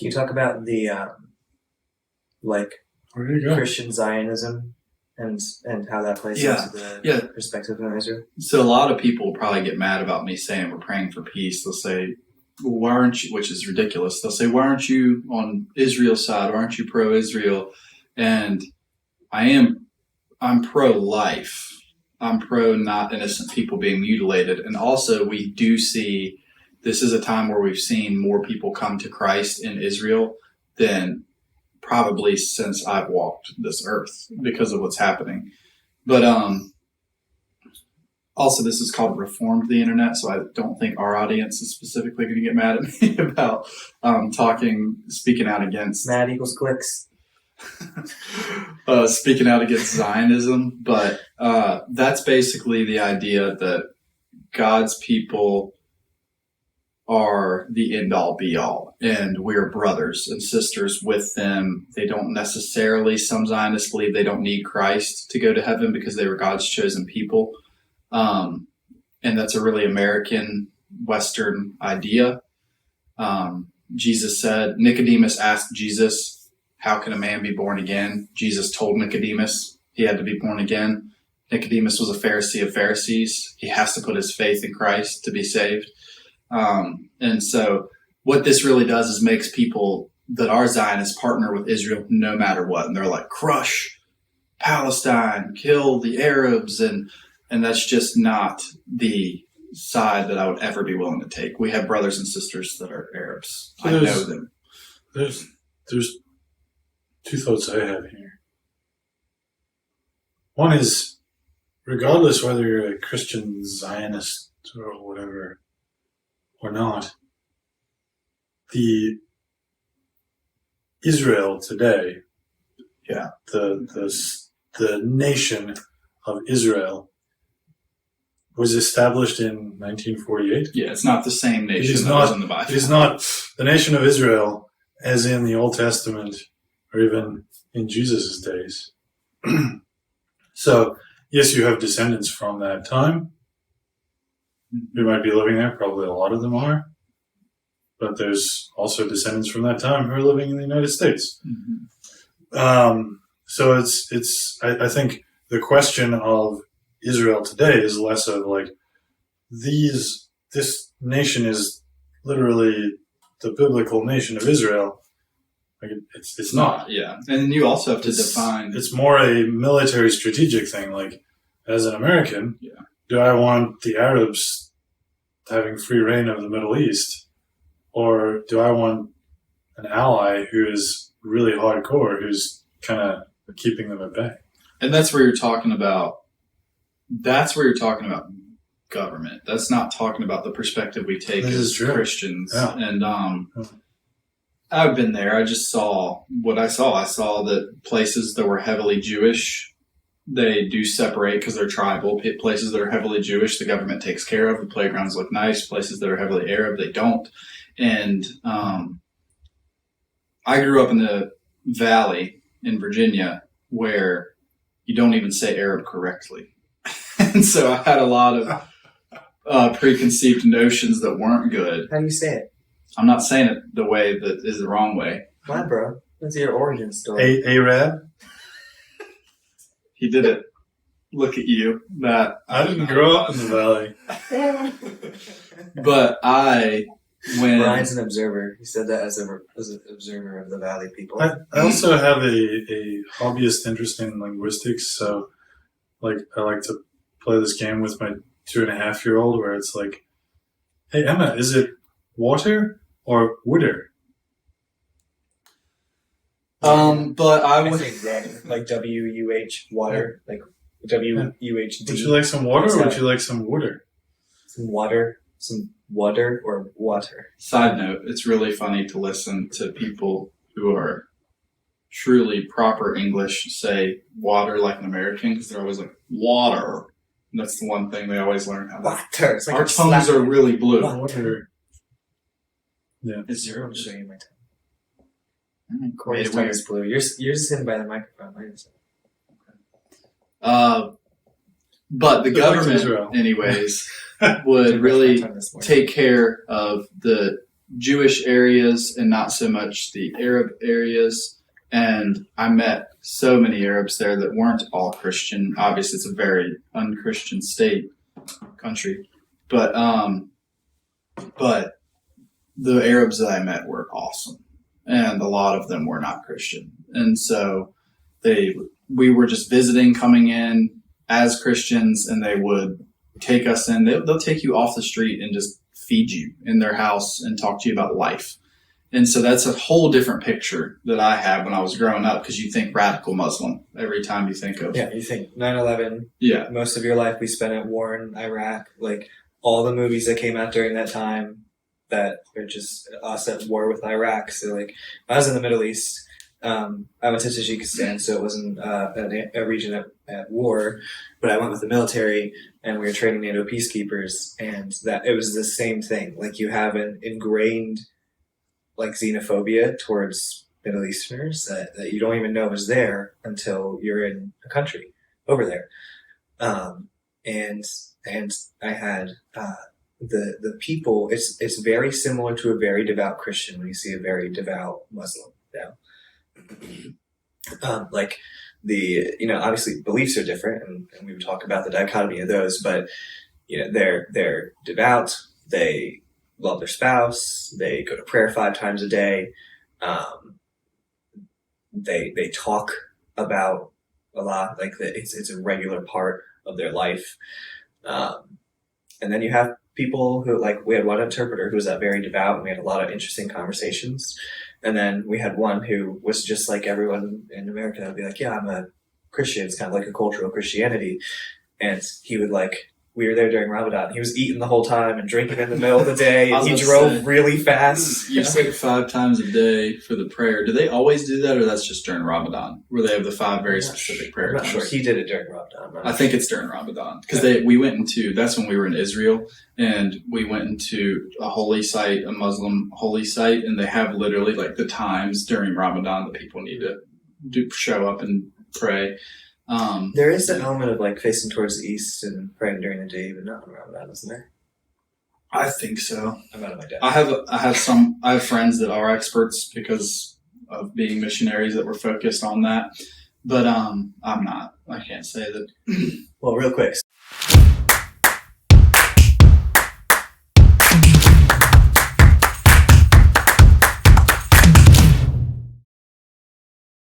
Can you talk about the Where do you go? Christian Zionism and how that plays into the perspective of Israel? So a lot of people will probably get mad about me saying we're praying for peace. They'll say, well, why aren't you, which is ridiculous. They'll say, why aren't you on Israel's side? Why aren't you pro-Israel? And I'm pro-life. I'm pro not innocent people being mutilated. And also we do see, this is a time where we've seen more people come to Christ in Israel than probably since I've walked this earth because of what's happening. But also this is called Reformed the Internet, so I don't think our audience is specifically going to get mad at me about speaking out against... Mad equals clicks. Speaking out against Zionism, but that's basically the idea that God's people are the end-all be-all, and we're brothers and sisters with them. They don't necessarily, some Zionists believe they don't need Christ to go to heaven because they were God's chosen people, and that's a really American Western idea. Jesus said, Nicodemus asked Jesus, how can a man be born again? Jesus told Nicodemus he had to be born again. Nicodemus was a Pharisee of Pharisees. He has to put his faith in Christ to be saved. And so what this really does is makes people that are Zionists partner with Israel no matter what. And they're like, crush Palestine, kill the Arabs. And that's just not the side that I would ever be willing to take. We have brothers and sisters that are Arabs. So I know them. There's two thoughts I have here. One is, regardless whether you're a Christian Zionist or whatever or not, the Israel today, the nation of Israel was established in 1948. Yeah, it's not the same nation that was in the Bible. It is not the nation of Israel as in the Old Testament or even in Jesus' days. So, yes, you have descendants from that time who might be living there. Probably a lot of them are. But there's also descendants from that time who are living in the United States. Mm-hmm. So I think the question of Israel today is less of like, this nation is literally the biblical nation of Israel. Like it's not. Yeah. And you also have to define. It's more a military strategic thing. Like, as an American, do I want the Arabs having free reign of the Middle East? Or do I want an ally who is really hardcore, who's kind of keeping them at bay? And that's where you're talking about. That's where you're talking about government. That's not talking about the perspective we take as Christians. Yeah. And I've been there. I just saw what I saw. I saw that places that were heavily Jewish, they do separate because they're tribal. Places that are heavily Jewish, the government takes care of. The playgrounds look nice. Places that are heavily Arab, they don't. And I grew up in the Valley in Virginia where you don't even say Arab correctly. And so I had a lot of preconceived notions that weren't good. How do you say it? I'm not saying it the way that is the wrong way. Why, bro? That's your origin story. Arab? He did it. Look at you. That I didn't grow up in the Valley. But Brian's an observer. He said that as an observer of the Valley people. I also have a hobbyist interest in linguistics, so I like to play this game with my 2.5-year-old where it's like, hey, Emma, is it water or wooder? But I would say like W-U-H, water, like W-U-H-D. Would you like some water or would you like some wooder? Some water or water. Side note, it's really funny to listen to people who are truly proper English say water like an American because they're always like, water. And that's the one thing they always learn how to. Water. It's like our tongues are really blue. Water. Yeah. It's zero. I'm showing you my tongue. Corey's tongue is blue. Yours is hidden by the microphone. Mine is. But the government, anyways, would really take care of the Jewish areas and not so much the Arab areas. And I met so many Arabs there that weren't all Christian. Obviously, it's a very unchristian country. But the Arabs that I met were awesome. And a lot of them were not Christian. And so we were just visiting, coming in as Christians, and they would take us in. They'll take you off the street and just feed you in their house and talk to you about life. And so that's a whole different picture that I had when I was growing up, because you think radical Muslim every time you think of. Yeah, you think 9/11. Yeah. Most of your life we spent at war in Iraq. Like, all the movies that came out during that time that are just us at war with Iraq. So, like, I was in the Middle East. I went to Tajikistan, so it wasn't a region at war, but I went with the military, and we were training NATO peacekeepers, and that it was the same thing. Like, you have an ingrained like xenophobia towards Middle Easterners that you don't even know is there until you're in a country over there. And I had the people. It's very similar to a very devout Christian when you see a very devout Muslim. Yeah. Like obviously beliefs are different, and we would talk about the dichotomy of those, but they're devout. They love their spouse. They go to prayer 5 times a day. They talk about a lot. Like, it's a regular part of their life. And then you have people who, like, we had one interpreter who was very devout, and we had a lot of interesting conversations. And then we had one who was just like everyone in America would be like, yeah, I'm a Christian. It's kind of like a cultural Christianity. And he would we were there during Ramadan. He was eating the whole time and drinking in the middle of the day, and he drove really fast. You say 5 times a day for the prayer. Do they always do that, or that's just during Ramadan, where they have the 5 very specific prayer times? I'm not sure. He did it during Ramadan. I think it's during Ramadan, because we went into, that's when we were in Israel, and we went into a holy site, a Muslim holy site, and they have literally like the times during Ramadan that people need to show up and pray. There is an element of like facing towards the east and praying during the day, but not in Ramadan, isn't there? I think so. I'm out of my depth. I have friends that are experts because of being missionaries that were focused on that, but I'm not. I can't say that. Well, real quick.